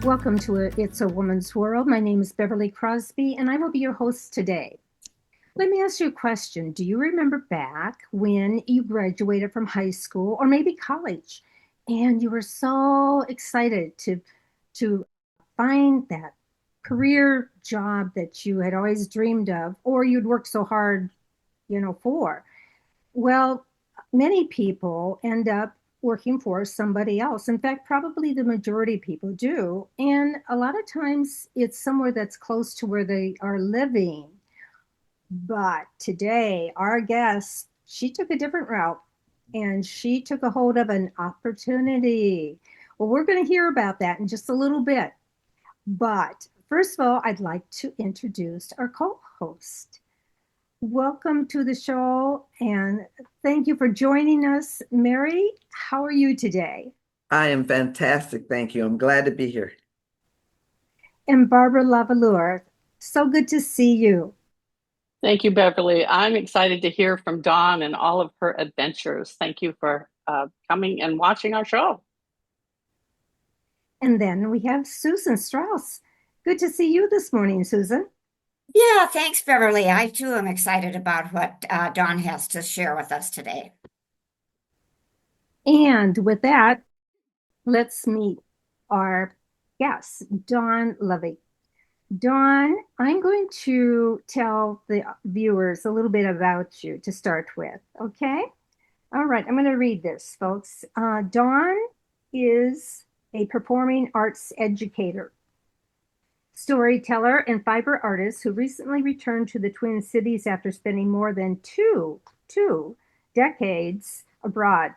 Welcome to It's a Woman's World. My name is Beverly Crosby, and I will be your host today. Let me ask you a question. Do you remember back when you graduated from high school or maybe college, and you were so excited to find that career job that you had always dreamed of, or you'd worked so hard, for? Well, many people end up working for somebody else. In fact, probably the majority of people do. And a lot of times it's somewhere that's close to where they are living. But today, our guest, she took a different route and she took a hold of an opportunity. Well, we're going to hear about that in just a little bit. But first of all, I'd like to introduce our co host. Welcome to the show and thank you for joining us. Mary, how are you today? I am fantastic. Thank you. I'm glad to be here. And Barbara Lavalure, so good to see you. Thank you, Beverly. I'm excited to hear from Dawn and all of her adventures. Thank you for coming and watching our show. And then we have Susan Strauss. Good to see you this morning, Susan. Yeah, thanks, Beverly. I too am excited about what Dawn has to share with us today. And with that, let's meet our guest, Dawn Lovig. Dawn, I'm going to tell the viewers a little bit about you to start with, okay? All right, I'm going to read this, folks. Dawn is a performing arts educator, storyteller, and fiber artist who recently returned to the Twin Cities after spending more than two decades abroad.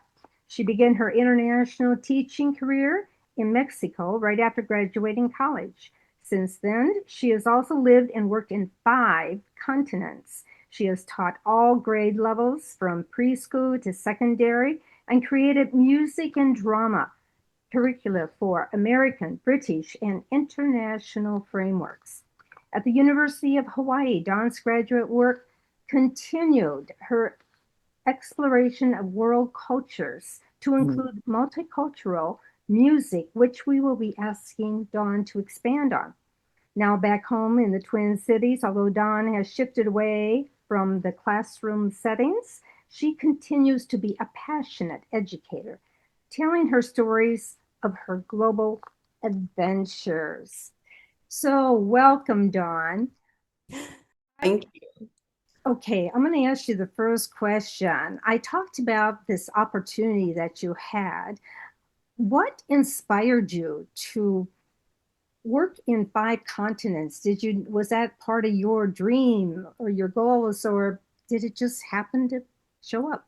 She began her international teaching career in Mexico right after graduating college. Since then, she has also lived and worked in 5 continents. She has taught all grade levels from preschool to secondary and created music and drama curricula for American, British, and international frameworks. At the University of Hawaii, Dawn's graduate work continued her exploration of world cultures to Mm. include multicultural music, which we will be asking Dawn to expand on. Now back home in the Twin Cities, although Dawn has shifted away from the classroom settings, she continues to be a passionate educator, telling her stories of her global adventures. So, welcome, Dawn. Thank Okay, I'm going to ask you the first question. I talked about this opportunity that you had. What inspired you to work in 5 continents? Was that part of your dream or your goals, or did it just happen to show up?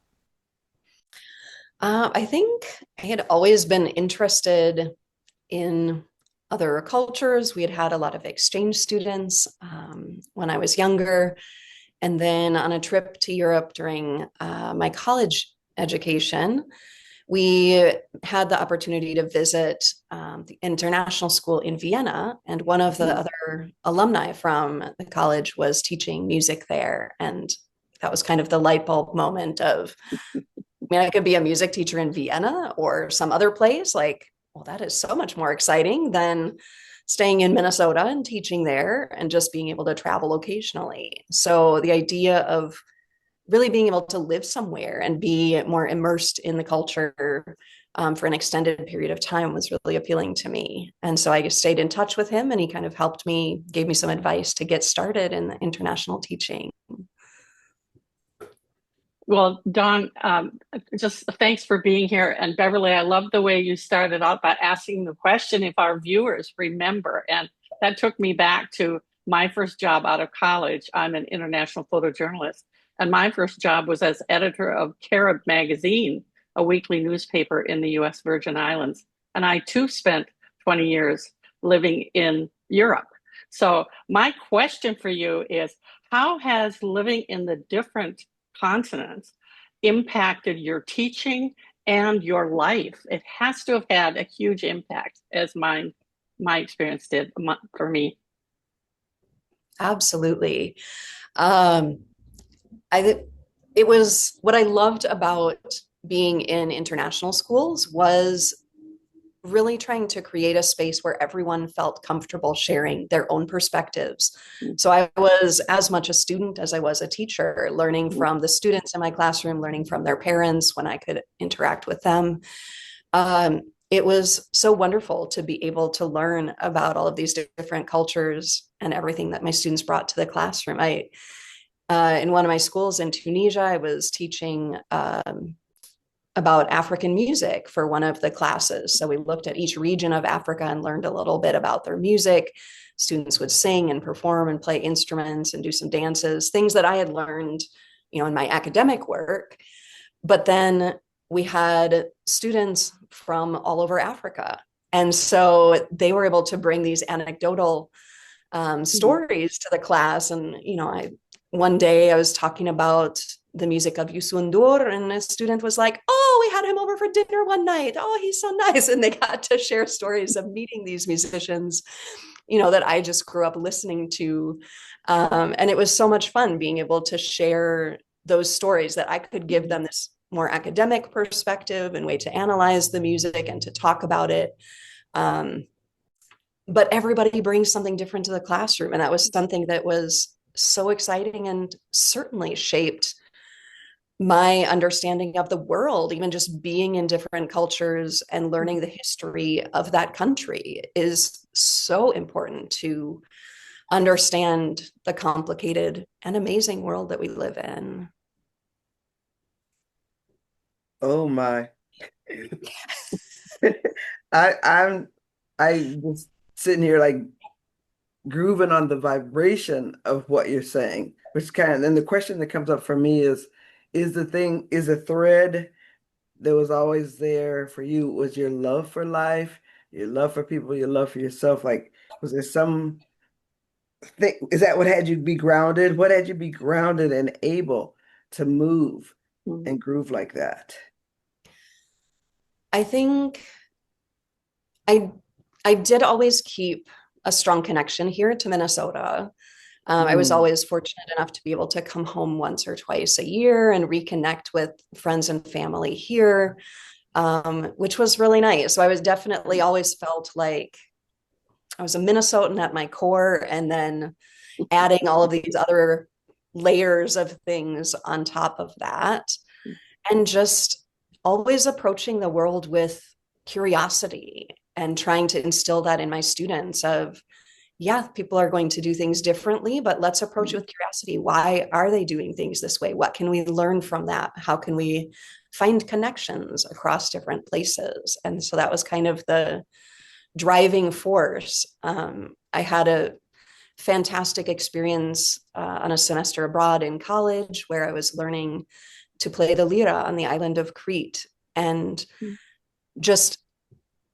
I think I had always been interested in other cultures. We had had a lot of exchange students when I was younger. And then on a trip to Europe during my college education, we had the opportunity to visit the international school in Vienna. And one of the other alumni from the college was teaching music there. And that was kind of the light bulb moment of, I mean, I could be a music teacher in Vienna or some other place. Like, well, that is so much more exciting than staying in Minnesota and teaching there and just being able to travel occasionally. So the idea of really being able to live somewhere and be more immersed in the culture for an extended period of time was really appealing to me. And so I just stayed in touch with him and he kind of helped me, gave me some advice to get started in the international teaching. Well, Dawn, just thanks for being here. And Beverly, I love the way you started out by asking the question if our viewers remember. And that took me back to my first job out of college. I'm an international photojournalist. And my first job was as editor of Carib Magazine, a weekly newspaper in the US Virgin Islands. And I too spent 20 years living in Europe. So my question for you is, how has living in the different continents impacted your teaching and your life? It has to have had a huge impact, as my experience did for me. Absolutely. Um, I it was what I loved about being in international schools was really trying to create a space where everyone felt comfortable sharing their own perspectives. So I was as much a student as I was a teacher, learning from the students in my classroom, learning from their parents when I could interact with them. It was so wonderful to be able to learn about all of these different cultures and everything that my students brought to the classroom. In one of my schools in Tunisia, I was teaching about African music for one of the classes. So we looked at each region of Africa and learned a little bit about their music. Students would sing and perform and play instruments and do some dances, things that I had learned, in my academic work. But then we had students from all over Africa. And so they were able to bring these anecdotal stories to the class. And, one day I was talking about the music of Youssou N'Dour, and a student was like, "Oh, we had him over for dinner one night. Oh, he's so nice." And they got to share stories of meeting these musicians, that I just grew up listening to. And it was so much fun being able to share those stories, that I could give them this more academic perspective and way to analyze the music and to talk about it. But everybody brings something different to the classroom. And that was something that was so exciting and certainly shaped my understanding of the world. Even just being in different cultures and learning the history of that country is so important to understand the complicated and amazing world that we live in. Oh my. I was sitting here like grooving on the vibration of what you're saying, which then the question that comes up for me is the thread that was always there for you, was your love for life, your love for people, your love for yourself? Like, was there some thing, is that what had you be grounded? What had you be grounded and able to move and groove like that? I think I did always keep a strong connection here to Minnesota. I was always fortunate enough to be able to come home once or twice a year and reconnect with friends and family here, which was really nice. So I was definitely always felt like I was a Minnesotan at my core, and then adding all of these other layers of things on top of that, and just always approaching the world with curiosity and trying to instill that in my students of, yeah, people are going to do things differently, but let's approach it with curiosity. Why are they doing things this way? What can we learn from that? How can we find connections across different places? And so that was kind of the driving force. I had a fantastic experience on a semester abroad in college where I was learning to play the lira on the island of Crete. And just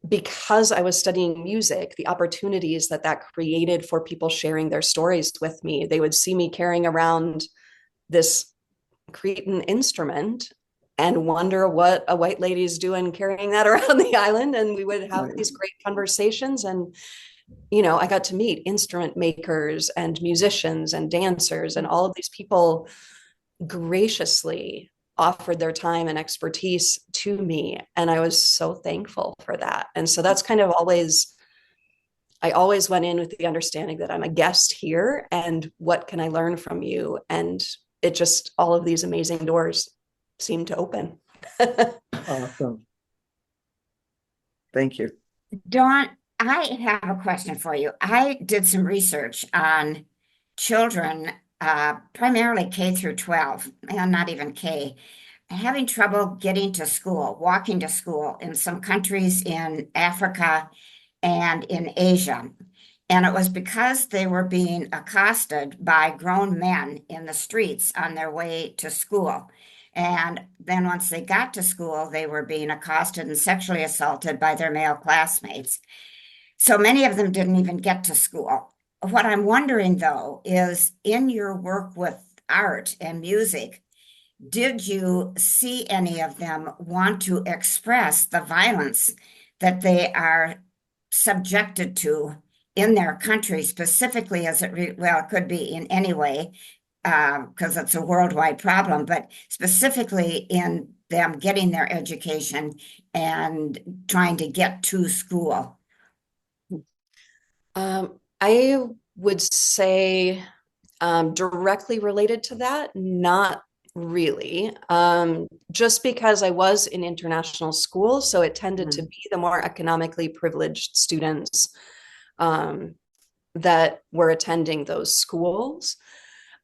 because I was studying music, the opportunities that created for people sharing their stories with me, they would see me carrying around this Cretan instrument and wonder what a white lady's doing carrying that around the island. And we would have these great conversations. And, I got to meet instrument makers and musicians and dancers, and all of these people graciously offered their time and expertise to me. And I was so thankful for that. And so that's kind of I always went in with the understanding that I'm a guest here, and what can I learn from you? And it just, all of these amazing doors seemed to open. Awesome. Thank you. Dawn, I have a question for you. I did some research on children, primarily K through 12, and not even K, having trouble getting to school, walking to school in some countries in Africa and in Asia. And it was because they were being accosted by grown men in the streets on their way to school. And then once they got to school, they were being accosted and sexually assaulted by their male classmates. So many of them didn't even get to school. What I'm wondering, though, is in your work with art and music, did you see any of them want to express the violence that they are subjected to in their country, specifically as it could be in any way, because it's a worldwide problem, but specifically in them getting their education and trying to get to school? I would say directly related to that, not really. Just because I was in international school, so it tended to be the more economically privileged students that were attending those schools.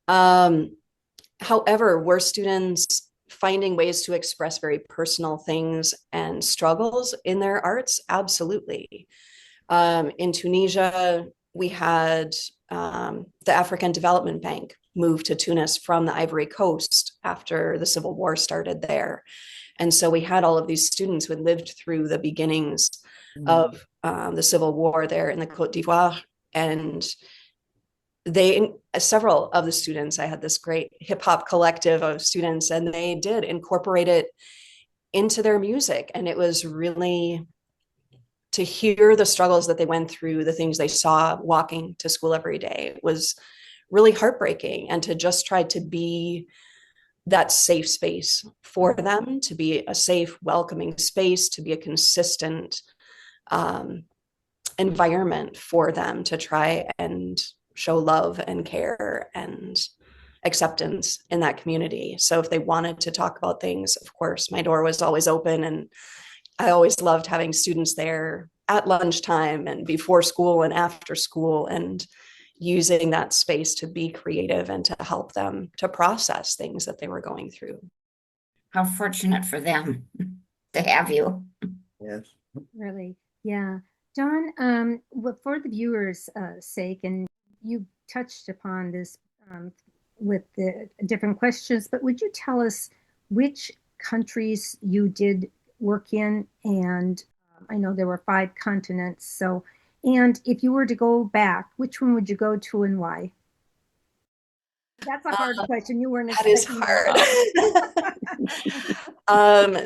However, were students finding ways to express very personal things and struggles in their arts? Absolutely. In Tunisia, we had the African Development Bank move to Tunis from the Ivory Coast after the civil war started there. And so we had all of these students who had lived through the beginnings of the civil war there in the Côte d'Ivoire. And several of the students, I had this great hip hop collective of students, and they did incorporate it into their music. And it was really, to hear the struggles that they went through, the things they saw walking to school every day, was really heartbreaking. And to just try to be that safe space for them, to be a safe, welcoming space, to be a consistent environment for them to try and show love and care and acceptance in that community. So if they wanted to talk about things, of course, my door was always open, and I always loved having students there at lunchtime and before school and after school, and using that space to be creative and to help them to process things that they were going through. How fortunate for them to have you. Yes. Really, yeah. Don, for the viewers' sake, and you touched upon this with the different questions, but would you tell us which countries you did work in? And I know there were 5 continents. So, and if you were to go back, which one would you go to and why? That's a hard question. You weren't That is hard.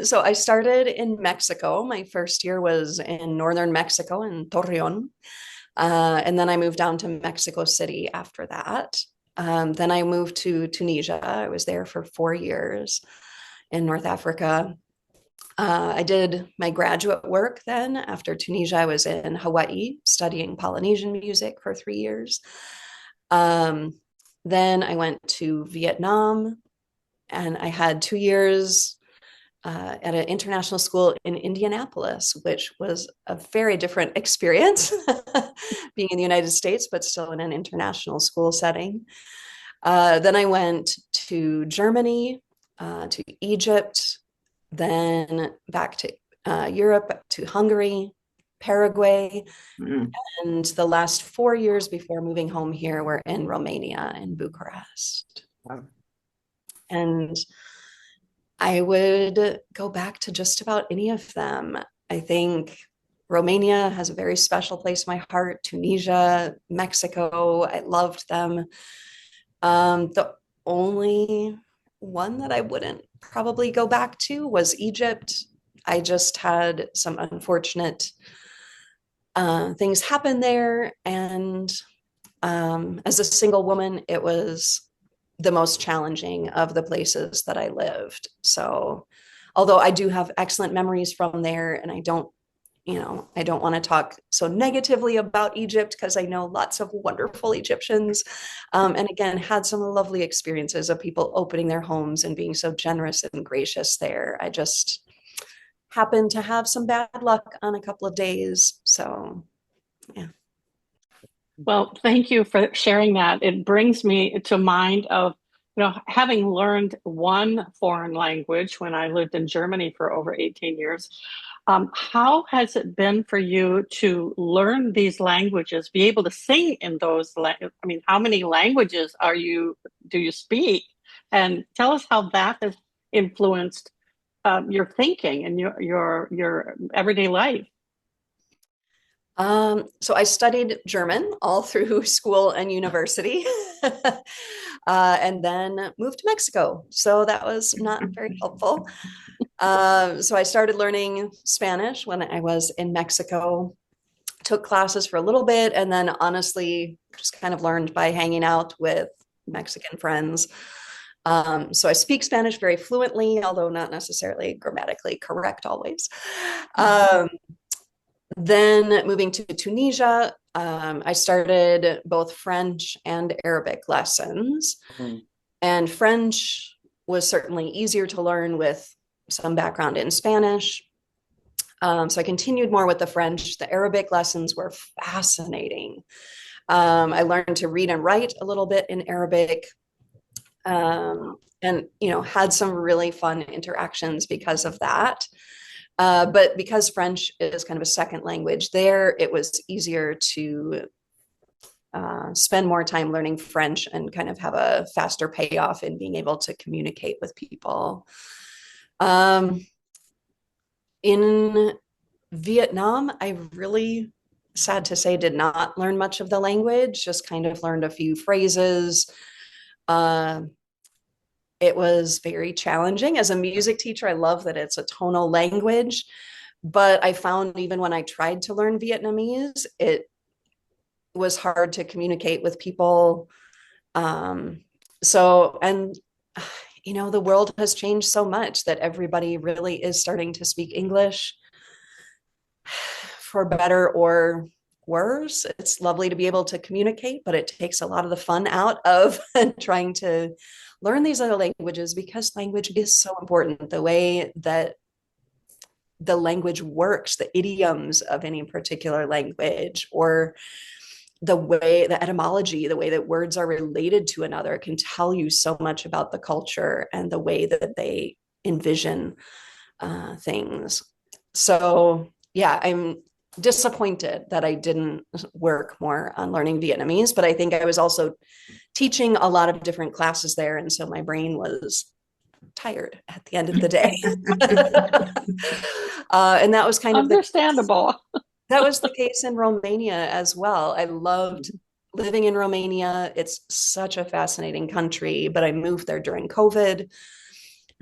So I started in Mexico. My first year was in northern Mexico in Torreon. And then I moved down to Mexico City after that. Then I moved to Tunisia. I was there for 4 years in North Africa. I did my graduate work then. After Tunisia, I was in Hawaii studying Polynesian music for 3 years. Then I went to Vietnam, and I had 2 years at an international school in Indianapolis, which was a very different experience being in the United States, but still in an international school setting. Then I went to Germany, to Egypt, then back to Europe, to Hungary, Paraguay, and the last 4 years before moving home here were in Romania, in Bucharest. Wow. And I would go back to just about any of them. I think Romania has a very special place in my heart. Tunisia, Mexico, I loved them. The only one that I wouldn't probably go back to was Egypt. I just had some unfortunate things happen there. And as a single woman, it was the most challenging of the places that I lived. So although I do have excellent memories from there, and I don't want to talk so negatively about Egypt, because I know lots of wonderful Egyptians, and again, had some lovely experiences of people opening their homes and being so generous and gracious there. I just happened to have some bad luck on a couple of days. So, yeah. Well, thank you for sharing that. It brings me to mind of, having learned one foreign language when I lived in Germany for over 18 years. How has it been for you to learn these languages, be able to sing in those? How many languages do you speak? And tell us how that has influenced your thinking and your everyday life. So I studied German all through school and university, and then moved to Mexico. So that was not very helpful. So I started learning Spanish when I was in Mexico, took classes for a little bit, and then honestly just kind of learned by hanging out with Mexican friends. So I speak Spanish very fluently, although not necessarily grammatically correct always. Then moving to Tunisia, I started both French and Arabic lessons. And French was certainly easier to learn with some background in Spanish. So I continued more with the French. The Arabic lessons were fascinating. I learned to read and write a little bit in Arabic. And had some really fun interactions because of that. But because French is kind of a second language there, it was easier to spend more time learning French and kind of have a faster payoff in being able to communicate with people. In Vietnam, I really, sad to say, did not learn much of the language, just kind of learned a few phrases. It was very challenging. As a music teacher, I love that it's a tonal language, but I found even when I tried to learn Vietnamese, it was hard to communicate with people. The world has changed so much that everybody really is starting to speak English, for better or worse. It's lovely to be able to communicate, but it takes a lot of the fun out of trying to learn these other languages, because language is so important. The way that the language works, the idioms of any particular language, or the etymology, the way that words are related to another, can tell you so much about the culture and the way that they envision things. So yeah, I'm disappointed that I didn't work more on learning Vietnamese, but I think I was also teaching a lot of different classes there. And so my brain was tired at the end of the day. And that was kind of understandable. That was the case in Romania as well. I loved living in Romania. It's such a fascinating country, but I moved there during COVID,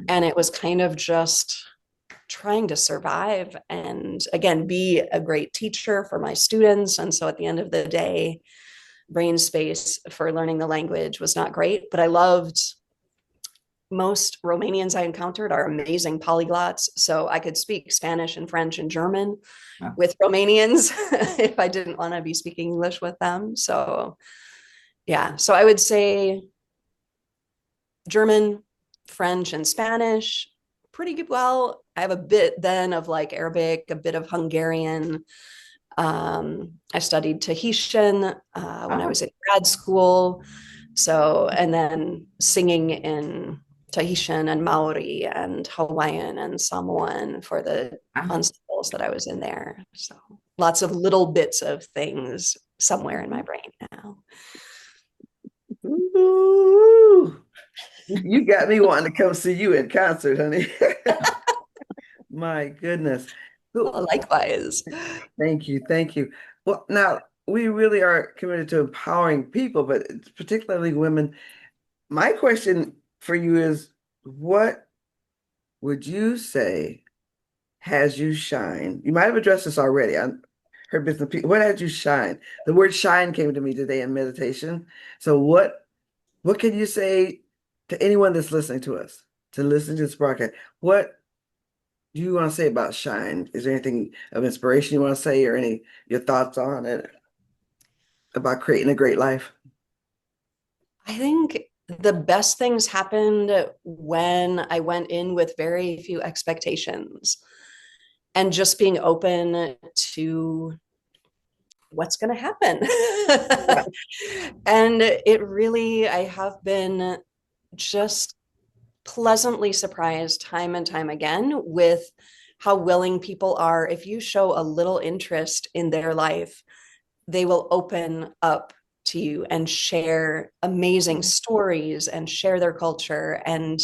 and it was kind of just trying to survive and, again, be a great teacher for my students. And so at the end of the day, brain space for learning the language was not great, but I loved. Most Romanians I encountered are amazing polyglots. So I could speak Spanish and French and German with Romanians if I didn't want to be speaking English with them. So yeah, so I would say German, French, and Spanish pretty good. Well, I have a bit then of like Arabic, a bit of Hungarian. I studied Tahitian when I was in grad school. So, and then singing in Tahitian and Maori and Hawaiian and Samoan for the ensembles that I was in there. So lots of little bits of things somewhere in my brain now. Ooh, you got me wanting to come see you in concert, honey. My goodness. Well, likewise. Thank you. Thank you. Well, now we really are committed to empowering people, but particularly women. My question for you is, what would you say has you shine? You might have addressed this already. I heard business people. What has you shine? The word shine came to me today in meditation. So what can you say to anyone that's listening to us, to listen to this broadcast? What do you want to say about shine? Is there anything of inspiration you want to say, or any your thoughts on it about creating a great life? I think the best things happened when I went in with very few expectations and just being open to what's going to happen. And I have been just pleasantly surprised time and time again with how willing people are. If you show a little interest in their life, they will open up to you and share amazing stories and share their culture. And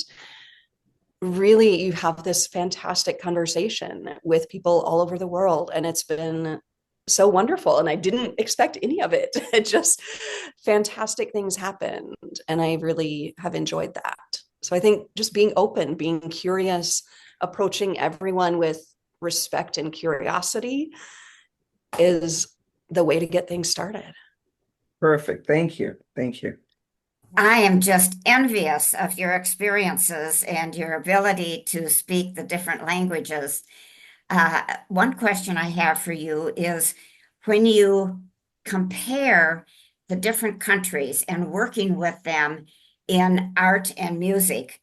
really, you have this fantastic conversation with people all over the world. And it's been so wonderful. And I didn't expect any of it. It just fantastic things happened. And I really have enjoyed that. So I think just being open, being curious, approaching everyone with respect and curiosity is the way to get things started. Perfect. Thank you. Thank you. I am just envious of your experiences and your ability to speak the different languages. One question I have for you is when you compare the different countries and working with them in art and music,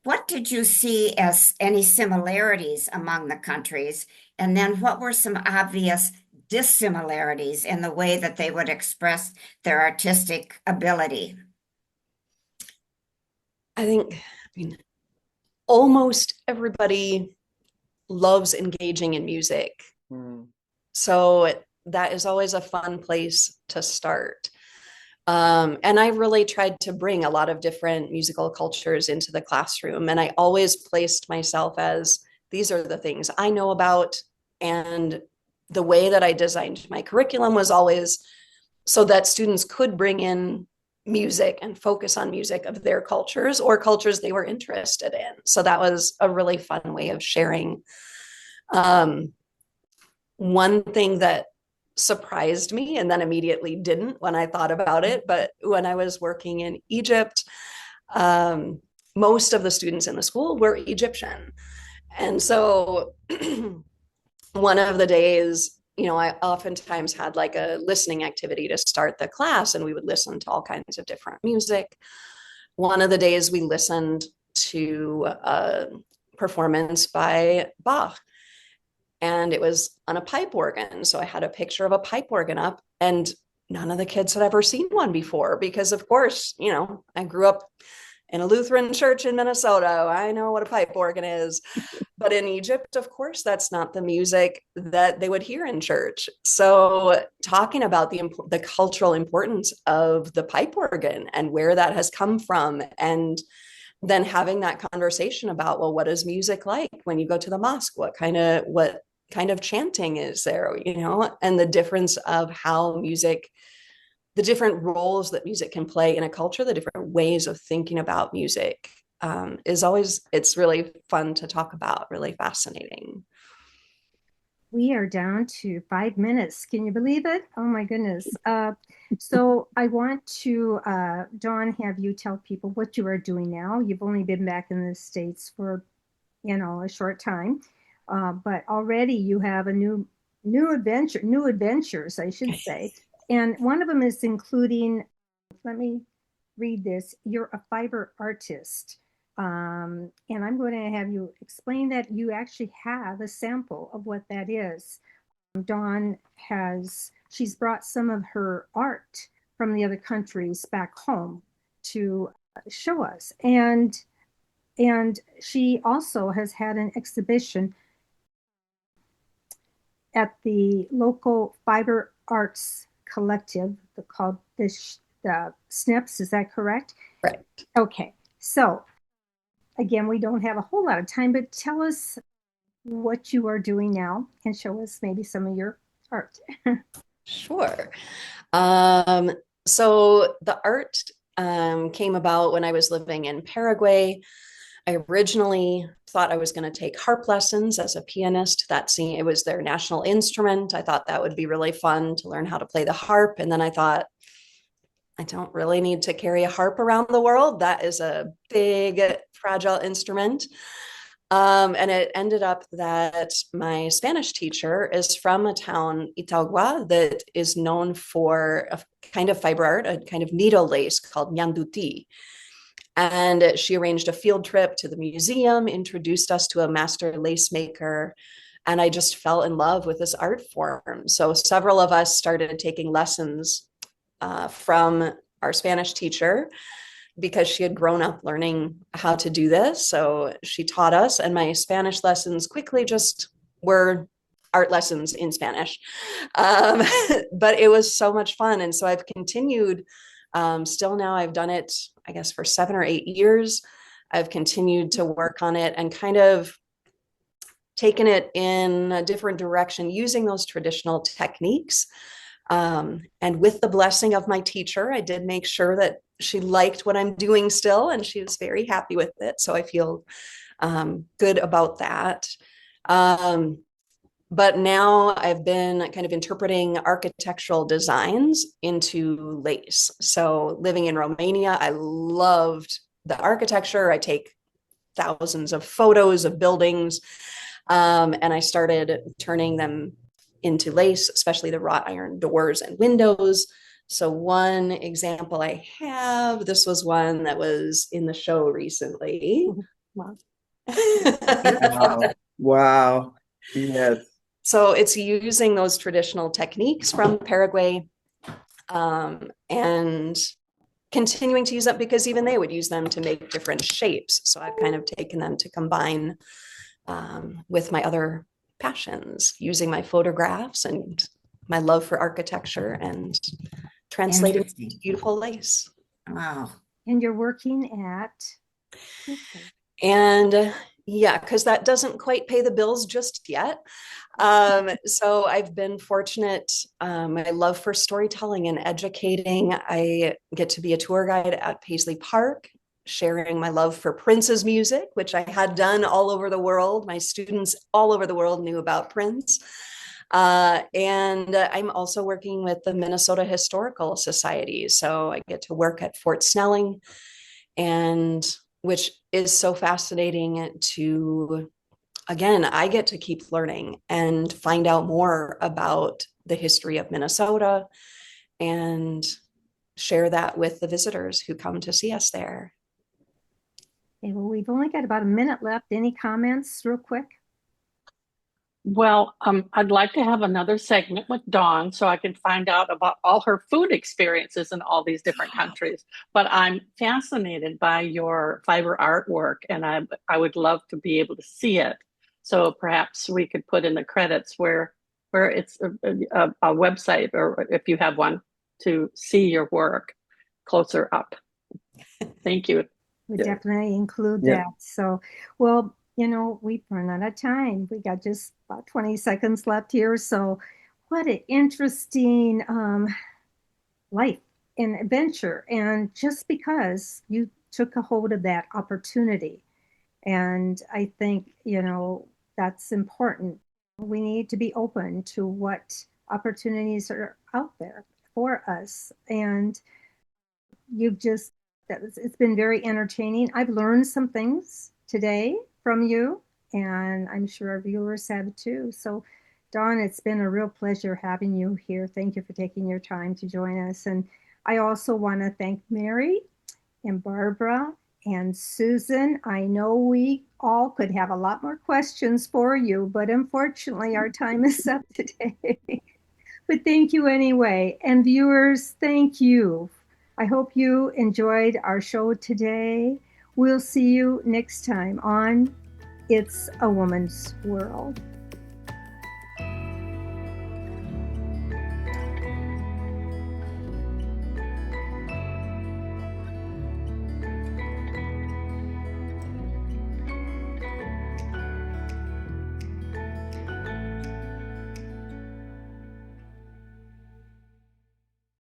what did you see as any similarities among the countries? And then what were some obvious dissimilarities in the way that they would express their artistic ability? I mean, almost everybody loves engaging in music. Mm. So that is always a fun place to start. And I really tried to bring a lot of different musical cultures into the classroom. And I always placed myself as these are the things I know about. And the way that I designed my curriculum was always so that students could bring in music and focus on music of their cultures or cultures they were interested in. So that was a really fun way of sharing. Um, One thing that surprised me and then immediately didn't when I thought about it, but when I was working in Egypt, um, most of the students in the school were Egyptian. And so one of the days, I oftentimes had like a listening activity to start the class, and we would listen to all kinds of different music. One of the days we listened to a performance by Bach, and it was on a pipe organ. So I had a picture of a pipe organ up, and none of the kids had ever seen one before because, of course, I grew up in a Lutheran church in Minnesota. I know what a pipe organ is. But in Egypt, of course, that's not the music that they would hear in church. So talking about the cultural importance of the pipe organ and where that has come from, and then having that conversation about, well, what is music like when you go to the mosque? What kind of chanting is there, and the difference of how music, the different roles that music can play in a culture, the different ways of thinking about music, it's really fun to talk about, really fascinating. We are down to 5 minutes. Can you believe it? Oh my goodness. So I want to, Dawn, have you tell people what you are doing now. You've only been back in the States for, a short time, but already you have a new adventures, I should say. And one of them is including, let me read this. You're a fiber artist. And I'm going to have you explain that you actually have a sample of what that is. Dawn she's brought some of her art from the other countries back home to show us. And she also has had an exhibition at the local fiber arts collective called the SNPs. Is that correct? Right. Okay. So again, we don't have a whole lot of time, but tell us what you are doing now and show us maybe some of your art. Sure. So the art came about when I was living in Paraguay. I originally thought I was going to take harp lessons as a pianist. It was their national instrument. I thought that would be really fun to learn how to play the harp. And then I thought, I don't really need to carry a harp around the world. That is a big, fragile instrument. And it ended up that my Spanish teacher is from a town, Itagua, that is known for a kind of fiber art, a kind of needle lace called nyanduti. And she arranged a field trip to the museum, introduced us to a master lace maker, and I just fell in love with this art form. So several of us started taking lessons from our Spanish teacher because she had grown up learning how to do this. So she taught us, and my Spanish lessons quickly just were art lessons in Spanish. But it was so much fun. And so I've continued. Still now, I've done it, I guess, for 7 or 8 years. I've continued to work on it and kind of taken it in a different direction using those traditional techniques. And with the blessing of my teacher, I did make sure that she liked what I'm doing still, and she was very happy with it. So I feel good about that. But now I've been kind of interpreting architectural designs into lace. So living in Romania, I loved the architecture. I take thousands of photos of buildings, and I started turning them into lace, especially the wrought iron doors and windows. So one example I have, this was one that was in the show recently. Wow. Wow. Wow. Yes. So it's using those traditional techniques from Paraguay, and continuing to use them because even they would use them to make different shapes. So I've kind of taken them to combine with my other passions, using my photographs and my love for architecture and translating it into beautiful lace. Wow. And you're working at? And yeah, because that doesn't quite pay the bills just yet. So I've been fortunate. My love for storytelling and educating. I get to be a tour guide at Paisley Park, sharing my love for Prince's music, which I had done all over the world. My students all over the world knew about Prince. And I'm also working with the Minnesota Historical Society. So I get to work at Fort Snelling, and which is so fascinating to, again, I get to keep learning and find out more about the history of Minnesota and share that with the visitors who come to see us there. Okay, well, we've only got about a minute left. Any comments real quick? Well, I'd like to have another segment with Dawn so I can find out about all her food experiences in all these different countries. But I'm fascinated by your fiber artwork, and I would love to be able to see it. So perhaps we could put in the credits where it's a website, or if you have one, to see your work closer up. Thank you. We Yeah. definitely include Yeah. that. So, well, we've run out of time. We got just about 20 seconds left here. So, what an interesting life and adventure. And just because you took a hold of that opportunity. And I think, that's important. We need to be open to what opportunities are out there for us. And you've just, it's been very entertaining. I've learned some things today from you, and I'm sure our viewers have too. So, Dawn, it's been a real pleasure having you here. Thank you for taking your time to join us. And I also want to thank Mary and Barbara and Susan. I know we all could have a lot more questions for you, but unfortunately, our time is up today. But thank you anyway. And viewers, thank you. I hope you enjoyed our show today. We'll see you next time on It's a Woman's World.